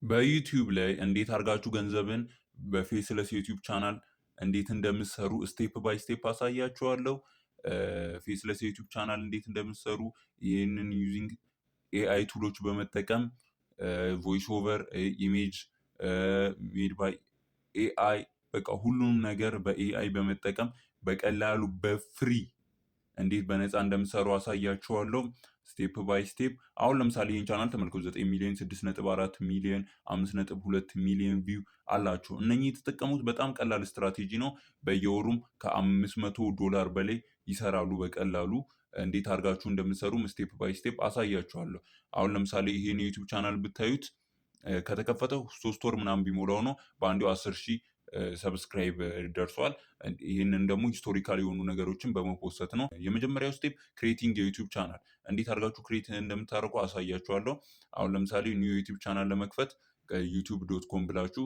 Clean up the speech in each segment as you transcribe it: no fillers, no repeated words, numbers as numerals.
በዩቲዩብ ላይ እንዴት አድርጋችሁ ገንዘብን በፌስለስ ዩቲዩብ ቻናል እንዴት እንደምትሰሩ ስቴፕ ባይ ስቴፕ አሳያችኋለሁ። ፌስለስ ዩቲዩብ ቻናል እንዴት እንደምትሰሩ ይህንን ዩዚንግ ኤአይ ቱሎች በመጠቀም ቮይስ ኦቨር፣ ኢሜጅ ሜድ ባይ ኤአይ በቃ ሁሉንም ነገር በኤአይ በመጠቀም በቀላሉ በፍሪ እንዴት በነፃ እንደምሰሩ አሳያችኋለሁ ስቴፕ ባይ ስቴፕ። አሁን ለምሳሌ ይህን ቻናል ተመልከቱ 9 ሚሊዮን፣ 6.4 ሚሊዮን፣ 5.2 ሚሊዮን ቪው አላቸው። እነኚህ የተጠቀሙት በጣም ቀላል ስትራቴጂ ነው። በየወሩም $500 በላይ ይሰራሉ በቀላሉ። እንዴት አድርጋችሁ እንደምትሰሩም ስቴፕ ባይ ስቴፕ አሳያችኋለሁ። አሁን ለምሳሌ ይሄን የዩቲዩብ ቻናል ብታዩት ከተከፈተው 3 ወር ምናምን ቢሞላው ነው በአንዴው 10,000 ሰብስክራይብ ደርሷል። ይህንን ደግሞ ሂስቶሪካል የሆኑ ነገሮችን በመፖሰት ነው። የመጀመሪያው ስቴፕ ክሬቲንግ የዩቲዩብ ቻናል እንዴት አድርጋችሁ ክሬት እንደምታደርጉ አሳያችኋለሁ። አሁን ለምሳሌ ኒው ዩቲዩብ ቻናል ለመክፈት youtube.com ብላችሁ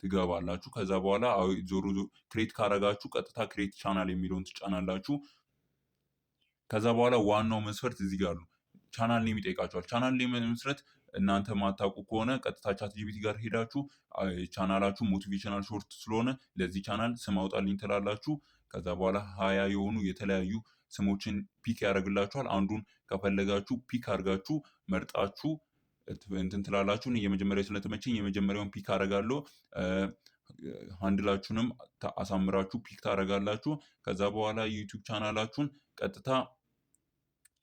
ትገባላችሁ። ከዛ በኋላ ዞሮ ክሬት ካረጋችሁ ቀጥታ ክሬት ቻናል የሚለውን ትጫናላችሁ። ከዛ በኋላ ዋናው መስፈርት እዚህ ጋር ነው። ቻናል ኔም ይጠይቃችኋል። ቻናል ኔም መስረት እናንተ ማታውቁ ከሆነ ቀጥታ ቻት ጂፒቲ ጋር ሄዳችሁ ቻናላችሁ ሞቲቬሽናል ሾርት ስለሆነ ለዚህ ቻናል ስም አውጣልኝ ትላላችሁ። ከዛ በኋላ 20 የሆኑ የተለያዩ ስሞችን ፒክ ያደርግላችኋል። አንዱን ከፈለጋችሁ ፒክ አድርጋችሁ መርጣችሁ እንትን ትላላችሁ። የመጀመሪያው ስለተመቸኝ የመጀመሪያውን ፒክ አደርጋለሁ። ሃንድላችሁንም አሳምራችሁ ፒክ ታደርጋላችሁ። ከዛ በኋላ ዩቲዩብ ቻናላችሁን ቀጥታ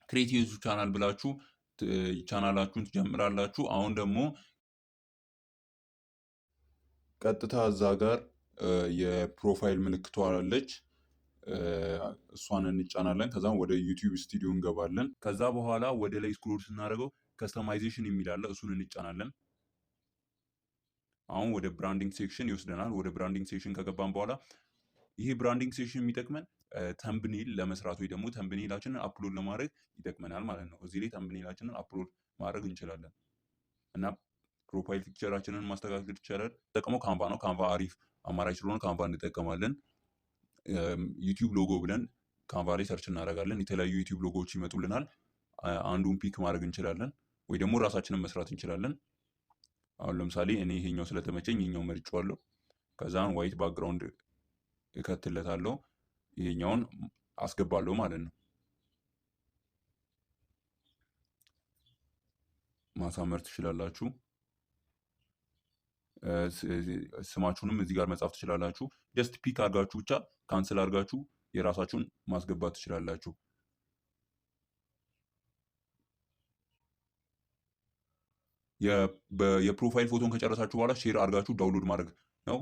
ክሬት ዩቲዩብ ቻናል ብላችሁ ቻናላችሁን ትጀምራላችሁ። አሁን ደግሞ ቀጥታ እዛ ጋር የፕሮፋይል ምልክቷ አለች፣ እሷን እንጫናለን። ከዛም ወደ ዩቲዩብ ስቱዲዮ እንገባለን። ከዛ በኋላ ወደ ላይ ስክሮል ስናደርገው ከስተማይዜሽን የሚል አለ፣ እሱን እንጫናለን። አሁን ወደ ብራንዲንግ ሴክሽን ይወስደናል። ወደ ብራንዲንግ ሴክሽን ከገባን በኋላ ይሄ ብራንዲንግ ሴክሽን የሚጠቅመን ተምብኔል ለመስራት ወይ ደግሞ ተምብኔላችንን አፕሎድ ለማድረግ ይጠቅመናል ማለት ነው። እዚህ ላይ ተምብኔላችንን አፕሎድ ማድረግ እንችላለን እና ፕሮፋይል ፒክቸራችንን ማስተካከል ይቻላል። ተጠቀመው ካንቫ ነው። ካንቫ አሪፍ አማራጭ ስለሆነ ካንቫ እንጠቀማለን። ዩቲዩብ ሎጎ ብለን ካንቫ ላይ ሰርች እናደርጋለን። የተለያዩ ዩቲዩብ ሎጎዎች ይመጡልናል። አንዱን ፒክ ማድረግ እንችላለን ወይ ደግሞ ራሳችንን መስራት እንችላለን። አሁን ለምሳሌ እኔ ይሄኛው ስለተመቸኝ ይሄኛው መርጬዋለሁ። ከዛን ዋይት ባክግራውንድ እከትለታለሁ፣ ይሄኛውን አስገባለሁ ማለት ነው። ማሳመር ትችላላችሁ። ስማችሁንም እዚህ ጋር መጻፍ ትችላላችሁ። ጀስት ፒክ አድርጋችሁ ብቻ ካንስል አድርጋችሁ የራሳችሁን ማስገባት ትችላላችሁ። የፕሮፋይል ፎቶን ከጨረሳችሁ በኋላ ሼር አድርጋችሁ ዳውንሎድ ማድረግ ነው።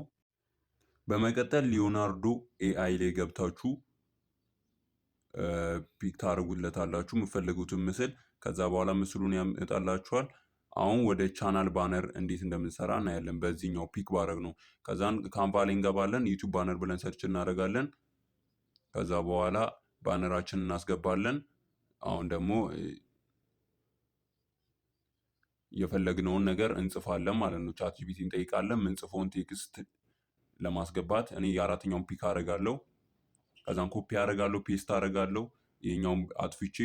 በመቀጠል ሊዮናርዶ ኤአይ ላይ ገብታችሁ ፒክ ታደርጉለታላችሁ የምትፈልጉትን ምስል። ከዛ በኋላ ምስሉን ያመጣላችኋል። አሁን ወደ ቻናል ባነር እንዴት እንደምንሰራ እናያለን። በዚህኛው ፒክ ባረግ ነው። ከዛን ካንቫ ላይ እንገባለን። ዩቲዩብ ባነር ብለን ሰርች እናደርጋለን። ከዛ በኋላ ባነራችንን እናስገባለን። አሁን ደግሞ የፈለግነውን ነገር እንጽፋለን ማለት ነው። ቻት ጂፒቲ እንጠይቃለን ምንጽፈውን ቴክስት ለማስገባት። እኔ የአራተኛውን ፒክ አደርጋለሁ። ከዛን ኮፒ አደርጋለሁ፣ ፔስት አደርጋለሁ ይሄኛውን አጥፍቼ።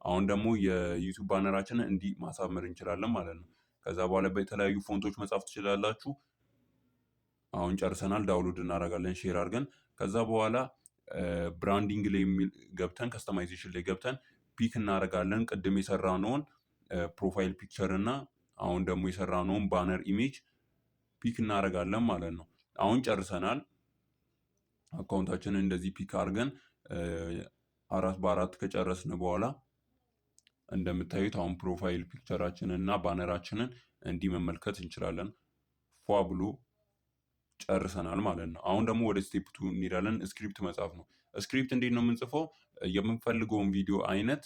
አሁን ደግሞ የዩቲዩብ ባነራችንን እንዲህ ማሳመር እንችላለን ማለት ነው። ከዛ በኋላ በተለያዩ ፎንቶች መጻፍ ትችላላችሁ። አሁን ጨርሰናል። ዳውንሎድ እናደርጋለን ሼር አድርገን። ከዛ በኋላ ብራንዲንግ ላይ ገብተን ከስተማይዜሽን ላይ ገብተን ፒክ እናደርጋለን ቅድም የሰራነውን ፕሮፋይል ፒክቸር እና አሁን ደግሞ የሰራነውን ባነር ኢሜጅ ፒክ እናደርጋለን ማለት ነው። አሁን ጨርሰናል። አካውንታችንን እንደዚህ ፒክ አድርገን 4x4 ከጨረስን በኋላ እንደምታዩት አሁን ፕሮፋይል ፒክቸራችንን እና ባነራችንን እንዲህ መመልከት እንችላለን። ፏ ብሎ ጨርሰናል ማለት ነው። አሁን ደግሞ ወደ ስቴፕ 2 እንሄዳለን። ስክሪፕት መጻፍ ነው። ስክሪፕት እንዴት ነው የምንጽፈው? የምንፈልገውን ቪዲዮ አይነት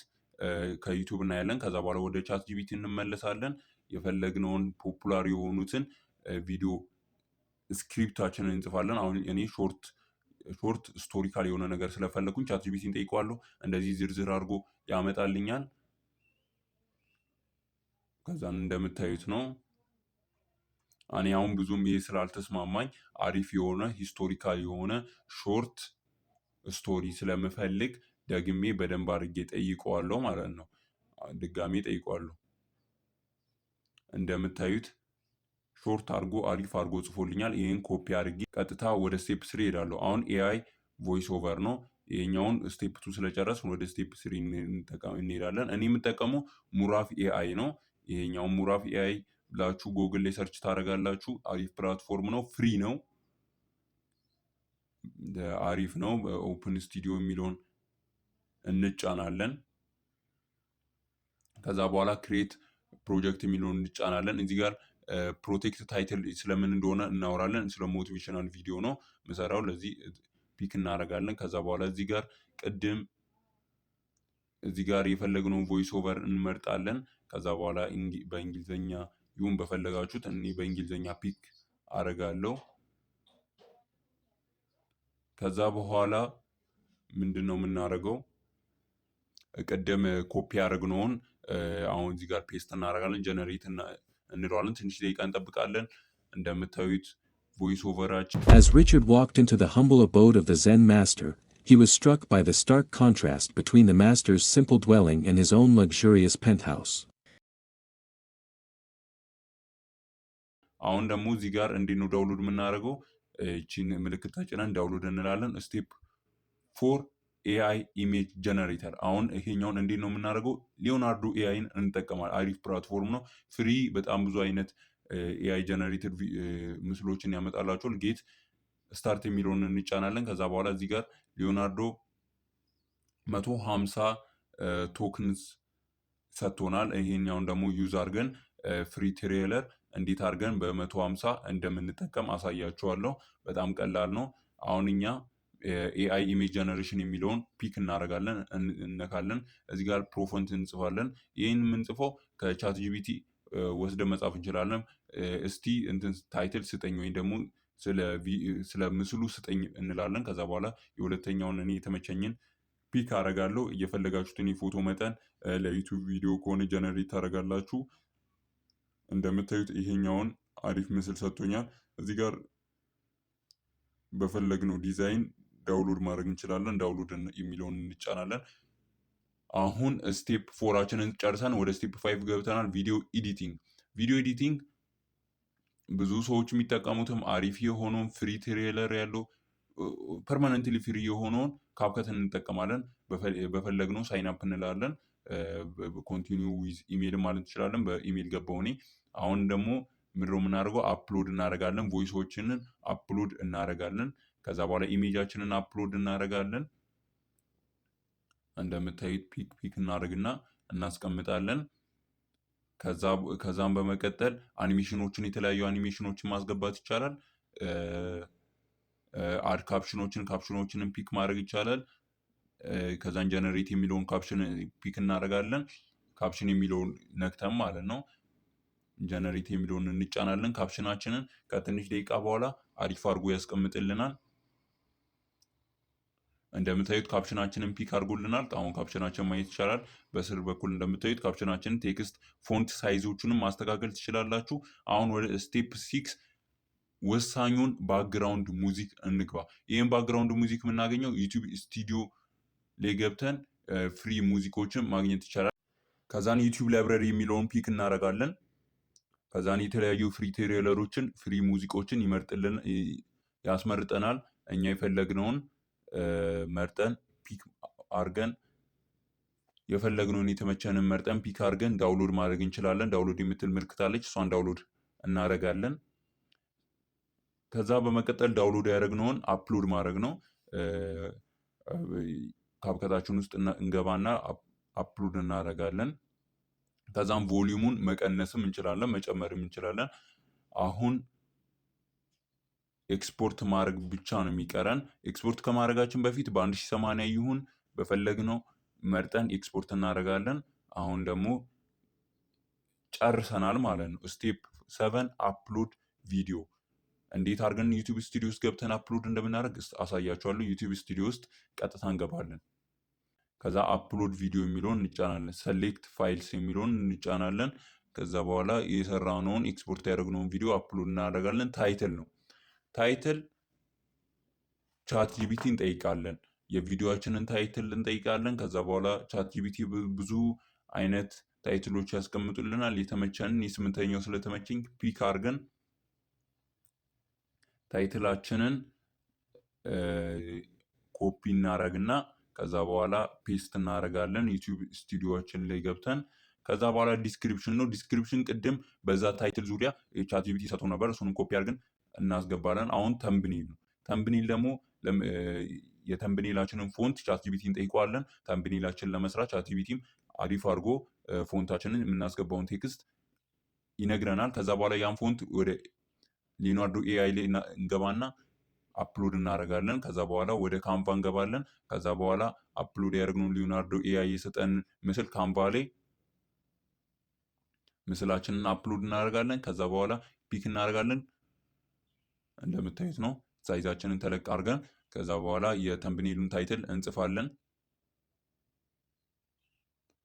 ከዩቲዩብ እናያለን። ከዛ በኋላ ወደ ቻት ጂፒቲ እንመለሳለን። የፈለግነውን ፖፑላር የሆኑትን ቪዲዮ ስክሪፕታችንን እንጽፋለን። አሁን እኔ ሾርት ስቶሪካል የሆነ ነገር ስለፈለኩኝ ቻት ጂፒቲን ጠይቀዋለሁ። እንደዚህ ዝርዝር አድርጎ ያመጣልኛል። ከዛን እንደምታዩት ነው። እኔ አሁን ብዙም ይሄ ስላልተስማማኝ አሪፍ የሆነ ሂስቶሪካል የሆነ ሾርት ስቶሪ ስለምፈልግ ደግሜ በደንብ አድርጌ ጠይቀዋለሁ ማለት ነው። ድጋሜ ጠይቀዋለሁ። እንደምታዩት ሾርት አድርጎ አሪፍ አድርጎ ጽፎልኛል። ይህን ኮፒ አድርጌ ቀጥታ ወደ ስቴፕ ስሪ ሄዳለሁ። አሁን ኤአይ ቮይስ ኦቨር ነው። ይሄኛውን ስቴፕ ቱ ስለጨረስን ወደ ስቴፕ ስሪ እንሄዳለን። እኔ የምጠቀመው ሙራፍ ኤአይ ነው። ይሄኛውን ሙራፍ ኤአይ ብላችሁ ጎግል ላይ ሰርች ታደርጋላችሁ። አሪፍ ፕላትፎርም ነው፣ ፍሪ ነው፣ አሪፍ ነው። ኦፕን ስቱዲዮ የሚለውን እንጫናለን። ከዛ በኋላ ክሬት ፕሮጀክት የሚለውን እንጫናለን። እዚህ ጋር ፕሮቴክት ታይትል ስለምን እንደሆነ እናወራለን። ስለ ሞቲቬሽናል ቪዲዮ ነው ምሰራው፣ ለዚህ ፒክ እናደርጋለን። ከዛ በኋላ እዚህ ጋር ቅድም እዚህ ጋር የፈለግነውን ቮይስ ኦቨር እንመርጣለን። ከዛ በኋላ በእንግሊዝኛ ይሁን በፈለጋችሁት፣ እኔ በእንግሊዝኛ ፒክ አደርጋለሁ። ከዛ በኋላ ምንድን ነው የምናደርገው? ቅድም ኮፒ ያደረግነውን አሁን እዚህ ጋር ፔስት እናደርጋለን። ጀነሬት እንለዋለን። ትንሽ ደቂቃ እንጠብቃለን። እንደምታዩት ቮይስ ኦቨራችን As Richard walked into the humble abode of the Zen master, he was struck by the stark contrast between the master's simple dwelling and his own luxurious penthouse. አሁን ደግሞ እዚህ ጋር እንዴት ነው ዳውንሎድ የምናደርገው? እቺን ምልክት ተጭነን ዳውንሎድ እንላለን። ስቴፕ 4 ኤአይ ኢሜጅ ጀነሬተር። አሁን ይሄኛውን እንዴት ነው የምናደርገው? ሊዮናርዶ ኤአይን እንጠቀማለን። አሪፍ ፕላትፎርም ነው፣ ፍሪ። በጣም ብዙ አይነት ኤአይ ጀነሬተር ምስሎችን ያመጣላችኋል። ጌት ስታርት የሚለውን እንጫናለን። ከዛ በኋላ እዚህ ጋር ሊዮናርዶ 150 ቶክንስ ሰጥቶናል። ይሄኛውን ደግሞ ዩዝ አድርገን ፍሪ ትሬለር እንዴት አድርገን በ150 እንደምንጠቀም አሳያችኋለሁ። በጣም ቀላል ነው። አሁን እኛ ኤአይ ኢሜጅ ጀነሬሽን የሚለውን ፒክ እናደርጋለን፣ እነካለን። እዚህ ጋር ፕሮፎንት እንጽፋለን። ይህን የምንጽፈው ከቻት ጂቢቲ ወስደ መጻፍ እንችላለን። እስቲ እንትን ታይትል ስጠኝ ወይም ደግሞ ስለ ምስሉ ስጠኝ እንላለን። ከዛ በኋላ የሁለተኛውን እኔ የተመቸኝን ፒክ አደርጋለሁ። እየፈለጋችሁትን የፎቶ መጠን ለዩቱብ ቪዲዮ ከሆነ ጀነሬት ታደርጋላችሁ። እንደምታዩት ይሄኛውን አሪፍ ምስል ሰጥቶኛል። እዚህ ጋር በፈለግነው ዲዛይን ዳውንሎድ ማድረግ እንችላለን። ዳውንሎድ የሚለውን እንጫናለን። አሁን ስቴፕ 4ችንን ጨርሰን ወደ ስቴፕ 5 ገብተናል። ቪዲዮ ኤዲቲንግ። ቪዲዮ ኤዲቲንግ ብዙ ሰዎች የሚጠቀሙትም አሪፍ የሆነውን ፍሪ ትሬለር ያለው ፐርማነንትሊ ፍሪ የሆነውን ካፕከት እንጠቀማለን። በፈለግነው ሳይን አፕ እንላለን። ኮንቲኒው ዊዝ ኢሜል ማለት እንችላለን። በኢሜል ገባው እኔ። አሁን ደግሞ ምድሮ የምናደርገው አፕሎድ እናደርጋለን። ቮይሶችንን አፕሎድ እናደርጋለን። ከዛ በኋላ ኢሜጃችንን አፕሎድ እናደርጋለን። እንደምታዩት ፒክ እናደርግና እናስቀምጣለን። ከዛም በመቀጠል አኒሜሽኖችን፣ የተለያዩ አኒሜሽኖችን ማስገባት ይቻላል። አድ ካፕሽኖችንን ፒክ ማድረግ ይቻላል። ከዛን ጀነሬት የሚለውን ካፕሽን ፒክ እናደርጋለን። ካፕሽን የሚለውን ነክተም ማለት ነው። ጀነሬት የሚለውን እንጫናለን። ካፕሽናችንን ከትንሽ ደቂቃ በኋላ አሪፍ አድርጎ ያስቀምጥልናል። እንደምታዩት ካፕሽናችንን ፒክ አድርጎልናል። አሁን ካፕሽናችን ማየት ይቻላል። በስር በኩል እንደምታዩት ካፕሽናችንን፣ ቴክስት ፎንት ሳይዞቹንም ማስተካከል ትችላላችሁ። አሁን ወደ ስቴፕ 6 ወሳኙን ባክግራውንድ ሙዚክ እንግባ። ይህም ባክግራውንድ ሙዚክ የምናገኘው ዩቲዩብ ስቱዲዮ ላይ ገብተን ፍሪ ሙዚኮችን ማግኘት ይቻላል። ከዛን ዩቲዩብ ላይብረሪ የሚለውን ፒክ እናደርጋለን። ከዛን የተለያዩ ፍሪ ትሬለሮችን፣ ፍሪ ሙዚቆችን ያስመርጠናል። እኛ የፈለግነውን መርጠን ፒክ አድርገን የፈለግነውን የተመቸንን መርጠን ፒክ አድርገን ዳውንሎድ ማድረግ እንችላለን። ዳውንሎድ የምትል ምልክት አለች፣ እሷን ዳውንሎድ እናደርጋለን። ከዛ በመቀጠል ዳውንሎድ ያደረግነውን አፕሎድ ማድረግ ነው። ካፕከታችን ውስጥ እንገባና አፕሎድ እናደርጋለን። ከዛም ቮሊዩሙን መቀነስም እንችላለን፣ መጨመርም እንችላለን። አሁን ኤክስፖርት ማድረግ ብቻ ነው የሚቀረን። ኤክስፖርት ከማድረጋችን በፊት በ1080 ይሁን በፈለግነው መርጠን ኤክስፖርት እናደርጋለን። አሁን ደግሞ ጨርሰናል ማለት ነው። ስቴፕ 7 አፕሎድ ቪዲዮ። እንዴት አድርገን ዩቲዩብ ስቱዲዮ ውስጥ ገብተን አፕሎድ እንደምናደርግ አሳያችኋለሁ። ዩቲዩብ ስቱዲዮ ውስጥ ቀጥታ እንገባለን። ከዛ አፕሎድ ቪዲዮ የሚለውን እንጫናለን። ሰሌክት ፋይልስ የሚለውን እንጫናለን። ከዛ በኋላ የሰራነውን ኤክስፖርት ያደረግነውን ቪዲዮ አፕሎድ እናደርጋለን። ታይትል ነው። ታይትል ቻት ጂቢቲ እንጠይቃለን። የቪዲዮችንን ታይትል እንጠይቃለን። ከዛ በኋላ ቻት ጂቢቲ ብዙ አይነት ታይትሎች ያስቀምጡልናል። የተመቸንን የስምንተኛው ስለተመቸኝ ፒክ አድርገን ታይትላችንን ኮፒ እናረግና ከዛ በኋላ ፔስት እናረጋለን ዩቲዩብ ስቱዲዮችን ላይ ገብተን። ከዛ በኋላ ዲስክሪፕሽን ነው። ዲስክሪፕሽን ቅድም በዛ ታይትል ዙሪያ ቻትጂፒቲ ሰጥቶ ነበር። እሱንም ኮፒ አድርገን እናስገባለን። አሁን ተምብኔል ነው። ተምብኔል ደግሞ የተምብኔላችንን ፎንት ቻትጂፒቲ እንጠይቀዋለን። ተምብኔላችንን ለመስራት ቻትጂፒቲም አሪፍ አድርጎ ፎንታችንን የምናስገባውን ቴክስት ይነግረናል። ከዛ በኋላ ያን ፎንት ወደ ሊዮናርዶ ኤአይ ላይ እንገባና አፕሎድ እናደርጋለን። ከዛ በኋላ ወደ ካንቫ እንገባለን። ከዛ በኋላ አፕሎድ ያደርግነውን ሊዮናርዶ ኤአይ የሰጠን ምስል ካንቫ ላይ ምስላችንን አፕሎድ እናደርጋለን። ከዛ በኋላ ፒክ እናደርጋለን። እንደምታዩት ነው። ሳይዛችንን ተለቅ አድርገን ከዛ በኋላ የተምብኔሉን ታይትል እንጽፋለን።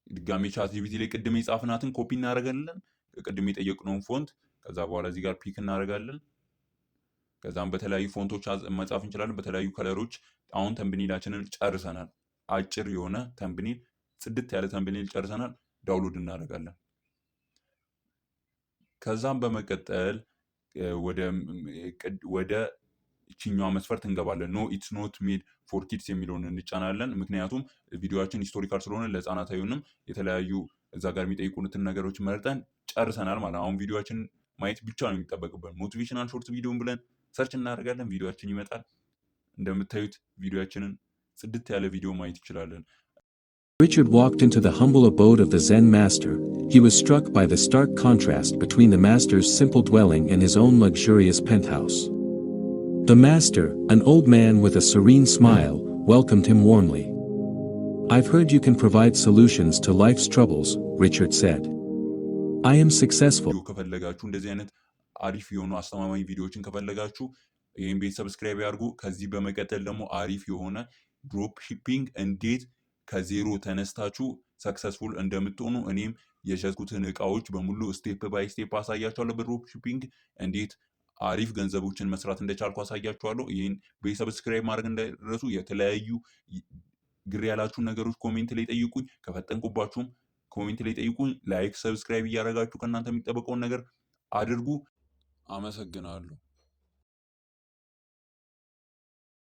ድጋሚ ቻትጂፒቲ ላይ ቅድም የጻፍናትን ኮፒ እናደርጋለን፣ ቅድም የጠየቅነውን ፎንት። ከዛ በኋላ እዚህ ጋር ፒክ እናደርጋለን። ከዛም በተለያዩ ፎንቶች መጻፍ እንችላለን፣ በተለያዩ ከለሮች። አሁን ተምብኔላችንን ጨርሰናል። አጭር የሆነ ተምብኔል፣ ጽድት ያለ ተምብኔል ጨርሰናል። ዳውንሎድ እናደርጋለን። ከዛም በመቀጠል ወደ ይችኛዋ መስፈርት እንገባለን። ኖ ኢትስ ኖት ሜድ ፎር ኪድስ የሚለውን እንጫናለን። ምክንያቱም ቪዲዮችን ሂስቶሪካል ስለሆነ ለህፃናት አይሆንም። የተለያዩ እዛ ጋር የሚጠይቁትን ነገሮች መርጠን ጨርሰናል ማለት። አሁን ቪዲዮችን ማየት ብቻ ነው የሚጠበቅበት። ሞቲቬሽናል ሾርት ቪዲዮን ብለን ሰርች እናደርጋለን፣ ቪዲዮችን ይመጣል። እንደምታዩት ቪዲዮችንን ጽድት ያለ ቪዲዮ ማየት ይችላለን። Richard walked into the humble abode of the Zen master. He was struck by the stark contrast between the master's simple dwelling and his own luxurious penthouse. The master, an old man with a serene smile, welcomed him warmly. "I've heard you can provide solutions to life's troubles," Richard said. "I am successful." ከፈለጋችሁ እንደዚህ አይነት አሪፍ የሆኑ አስተማማኝ ቪዲዮዎችን ከፈለጋችሁ ይህን ቤት ሰብስክራይብ ያድርጉ። ከዚህ በመቀጠል ደግሞ አሪፍ የሆነ ድሮፕ ሺፒንግ እንዴት ከዜሮ ተነስታችሁ ሰክሰስፉል እንደምትሆኑ እኔም የሸጥኩትን እቃዎች በሙሉ ስቴፕ ባይ ስቴፕ አሳያችኋለሁ። በድሮፕ ሺፒንግ እንዴት አሪፍ ገንዘቦችን መስራት እንደቻልኩ አሳያችኋለሁ። ይህን ቤት ሰብስክራይብ ማድረግ እንዳይረሱ። የተለያዩ ግር ያላችሁን ነገሮች ኮሜንት ላይ ጠይቁኝ። ከፈጠንኩባችሁም ኮሜንት ላይ ጠይቁኝ። ላይክ፣ ሰብስክራይብ እያደረጋችሁ ከእናንተ የሚጠበቀውን ነገር አድርጉ። አመሰግናለሁ።